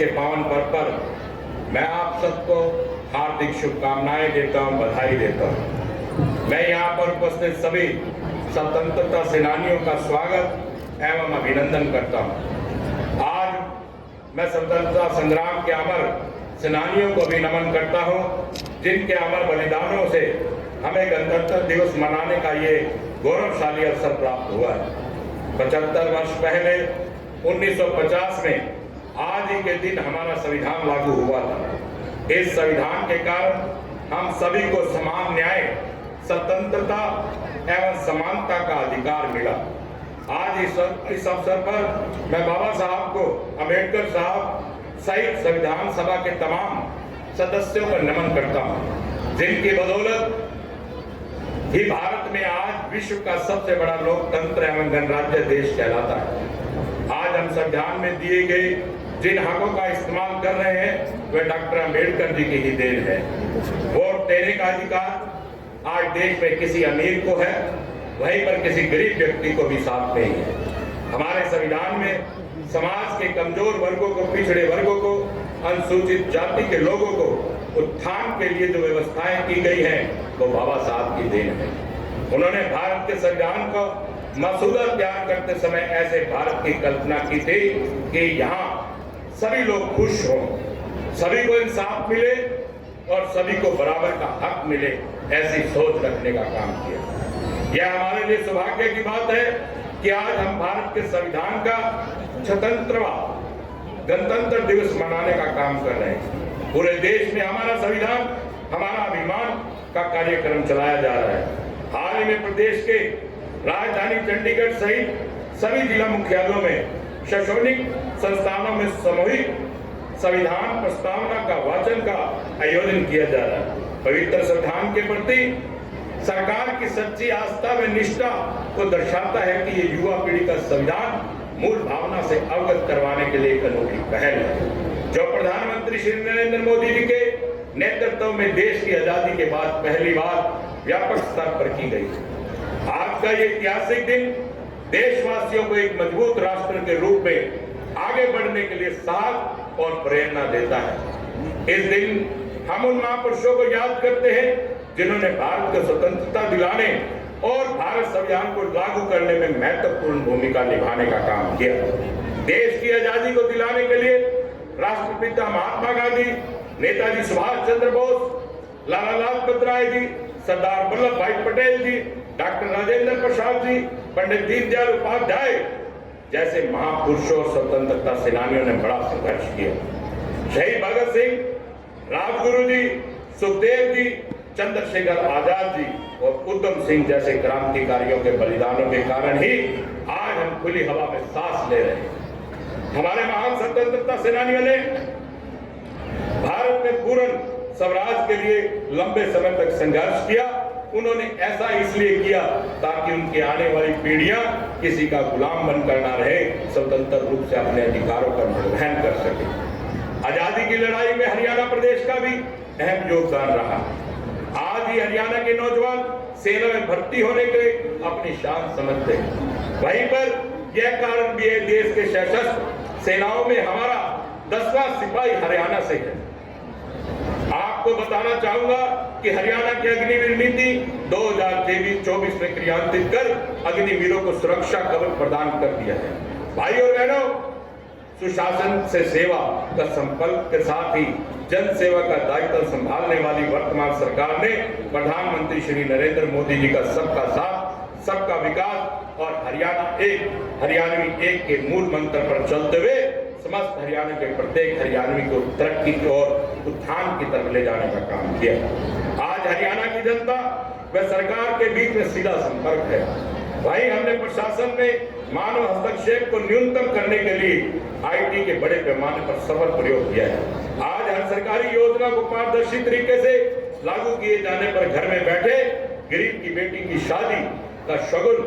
के पावन पर्व पर मैं आप सबको हार्दिक शुभकामनाएं देता हूं, बधाई देता हूं। मैं यहाँ पर उपस्थित सभी स्वतंत्रता सेनानियों का स्वागत एवं अभिनंदन करता हूं। आज मैं स्वतंत्रता संग्राम के अमर सेनानियों को भी नमन करता हूं, जिनके अमर बलिदानों से हमें गणतंत्र दिवस मनाने का ये गौरवशाली अवसर प्राप्त हुआ है। 75 वर्ष पहले 1950 में आज ही के दिन हमारा संविधान लागू हुआ था। इस संविधान के कारण हम सभी को समान न्याय, स्वतंत्रता एवं समानता का अधिकार मिला। आज इस अवसर पर मैं बाबा साहब को, अम्बेडकर साहब सहित संविधान सभा के तमाम सदस्यों को नमन करता हूं, जिनकी बदौलत ही भारत में आज विश्व का सबसे बड़ा लोकतंत्र एवं गणराज्य देश कहलाता है। आज हम संविधान में दिए गए जिन हकों का इस्तेमाल कर रहे हैं वह डॉक्टर अम्बेडकर जी की ही देन है। वोट देने का अधिकार आज देश में किसी अमीर को है, वहीं पर किसी गरीब व्यक्ति को भी साथ नहीं है। हमारे संविधान में समाज के कमजोर वर्गों को, पिछड़े वर्गों को, अनुसूचित जाति के लोगों को उत्थान के लिए जो व्यवस्थाएं की गई हैं वो बाबा साहब की देन है। उन्होंने भारत के संविधान को मसौदा तैयार करते समय ऐसे भारत की कल्पना की थी कि यहाँ सभी लोग खुश हों, सभी को इंसाफ मिले और सभी को बराबर का हक मिले, ऐसी सोच रखने का काम किया। यह हमारे लिए सौभाग्य की बात है कि आज हम भारत के संविधान का 76वां गणतंत्र दिवस मनाने का काम कर रहे हैं। पूरे देश में हमारा संविधान, हमारा अभिमान का कार्यक्रम चलाया जा रहा है। हाल ही में प्रदेश के राजधानी चंडीगढ़ सहित सभी जिला मुख्यालयों में शैक्षणिक संस्थानों में सामूहिक संविधान प्रस्तावना का वाचन का आयोजन किया जा रहा है। पवित्र संविधान के प्रति सरकार की सच्ची आस्था व निष्ठा को दर्शाता है कि ये युवा पीढ़ी का संविधान मूल भावना से अवगत करवाने के लिए एक अनोखी पहल है, जो प्रधानमंत्री श्री नरेंद्र मोदी जी के नेतृत्व में देश की आजादी के बाद पहली बार व्यापक स्तर पर की गई। आज का ये ऐतिहासिक दिन देशवासियों को एक मजबूत राष्ट्र के रूप में आगे बढ़ने के लिए साहस और प्रेरणा देता है। इस दिन हम उन महापुरुषों को याद करते हैं जिन्होंने भारत को स्वतंत्रता दिलाने और भारत संविधान को लागू करने में महत्वपूर्ण भूमिका निभाने का काम किया। देश की आजादी को दिलाने के लिए राष्ट्रपिता महात्मा गांधी, नेताजी सुभाष चंद्र बोस, लाला लाजपत राय जी, सरदार वल्लभ भाई पटेल जी, डॉक्टर राजेंद्र प्रसाद जी, पंडित दीनदयाल उपाध्याय जैसे महापुरुषों और स्वतंत्रता सेनानियों ने बड़ा संघर्ष किया। शहीद भगत सिंह, राजगुरु जी, सुखदेव जी, चंद्रशेखर आजाद जी और उधम सिंह जैसे क्रांतिकारियों के बलिदानों के कारण ही आज हम खुली हवा में सांस ले रहे हैं। हमारे महान स्वतंत्रता सेनानियों ने भारत में पूर्ण स्वराज के लिए लंबे समय तक संघर्ष किया। उन्होंने ऐसा इसलिए किया ताकि उनकी आने वाली पीढ़ियां किसी का गुलाम बनकर ना रहे, स्वतंत्र रूप से अपने अधिकारों का निर्वहन कर सके। आजादी की लड़ाई में हरियाणा प्रदेश का भी अहम योगदान रहा। आज ही हरियाणा के नौजवान सेना में भर्ती होने के अपनी शान समझते हैं। वहीं पर यह कारण भी है देश के सशस्त्र सेनाओं में हमारा 10वां सिपाही हरियाणा से है। आपको बताना चाहूंगा कि हरियाणा की अग्निवीर नीति 2024 में क्रियान्वित कर अग्निवीरों को सुरक्षा कवच प्रदान कर दिया है। भाई और बहनों, सुशासन से सेवा का संकल्प के साथ ही जन सेवा का दायित्व संभालने वाली वर्तमान सरकार ने प्रधानमंत्री श्री नरेंद्र मोदी जी का सबका साथ, सबका विकास और हरियाणवी एक के मूल मंत्र पर चलते हुए समस्त हरियाणा के प्रत्येक हरियाणवी को तरक्की की ओर उत्थान की तरफ ले जाने का काम किया। आज हरियाणा की जनता व सरकार के बीच में सीधा संपर्क है। वहीं हमने प्रशासन में मानव हस्तक्षेप को न्यूनतम करने के लिए आईटी के बड़े पैमाने पर सफल प्रयोग किया है। आज हर सरकारी योजना को पारदर्शी तरीके से लागू किए जाने पर घर में बैठे गरीब की बेटी की शादी का शगुन,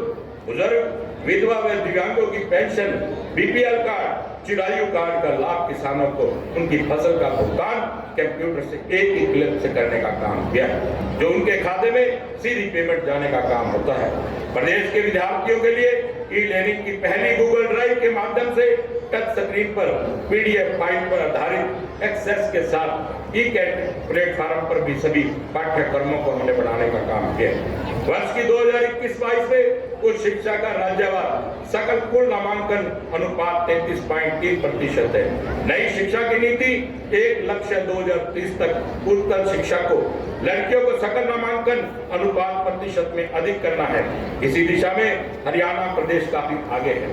बुजुर्ग, विधवा व दिव्यांगों की pension, BPL card, Chirayu card का लाभ किसानों को उनकी फसल का भुगतान कंप्यूटर से एक ही क्लिक से करने का काम किया है, जो उनके खाते में सीधी पेमेंट जाने का काम होता है। प्रदेश के विद्यार्थियों के लिए ई लर्निंग की पहली गूगल ड्राइव के माध्यम से टच स्क्रीन पर पीडीएफ फाइल पर आधारित एक्सेस के साथ ई कैट प्लेटफॉर्म पर भी सभी पाठ्यक्रमों को हमने बढ़ाने का काम किया। वर्ष की 2021-22 में उच्च शिक्षा का राज्यवार सकल कुल नामांकन अनुपात 33.3% है। नई शिक्षा की नीति एक लक्ष्य 2030 तक उच्चतर शिक्षा को लड़कियों को सकल नामांकन अनुपात प्रतिशत में अधिक करना है। इसी दिशा में हरियाणा प्रदेश काफी आगे है।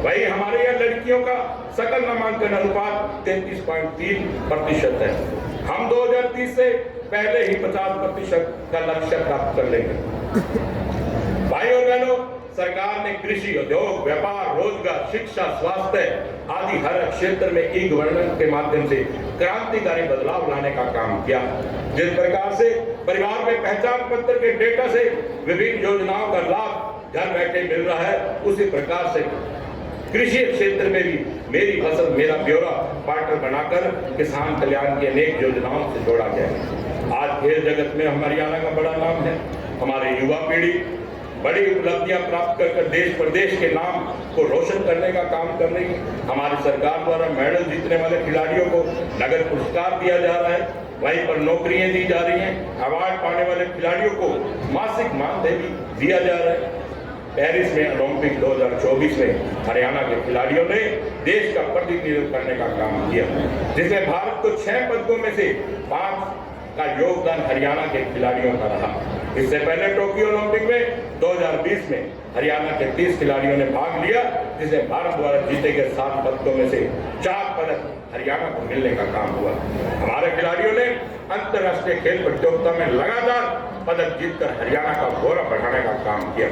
वही हमारे यहाँ लड़कियों का सकल नामांकन अनुपात 33.3% है। हम 2030 से पहले ही 50% का लक्ष्य प्राप्त कर लेंगे। भाई और बहनों, सरकार ने कृषि, उद्योग, व्यापार, रोजगार, शिक्षा, स्वास्थ्य आदि हर क्षेत्र में ई गवर्नेंस के माध्यम से क्रांतिकारी बदलाव लाने का काम किया। जिस प्रकार से परिवार में पहचान पत्र के डेटा से विभिन्न योजनाओं का लाभ घर बैठे मिल रहा है, उसी प्रकार से कृषि क्षेत्र में भी मेरी फसल मेरा ब्यौरा पार्टनर बनाकर किसान कल्याण की अनेक योजनाओं से जोड़ा गया है। आज खेल जगत में हरियाणा का बड़ा नाम है। हमारे युवा पीढ़ी बड़ी उपलब्धियां प्राप्त कर देश प्रदेश के नाम को रोशन करने का काम कर रही है। हमारी सरकार द्वारा मेडल जीतने वाले खिलाड़ियों को नगद पुरस्कार दिया जा रहा है, वहीं पर नौकरियां दी जा रही हैं। अवार्ड पाने वाले खिलाड़ियों को मासिक मानदेय भी दिया जा रहा है। पेरिस में ओलंपिक 2024 में हरियाणा के खिलाड़ियों ने देश का प्रतिनिधित्व करने का काम किया, जिसमें भारत को 6 पदकों में से 5 का योगदान हरियाणा के खिलाड़ियों का रहा। इससे पहले टोक्यो ओलंपिक में 2020 में हरियाणा के 30 खिलाड़ियों ने भाग लिया, जिसे भारत द्वारा जीते गए 7 पदकों में से 4 पदक हरियाणा को मिलने का काम हुआ। हमारे खिलाड़ियों ने अंतर्राष्ट्रीय खेल प्रतियोगिता में लगातार पदक जीतकर हरियाणा का गौरव बढ़ाने का काम किया।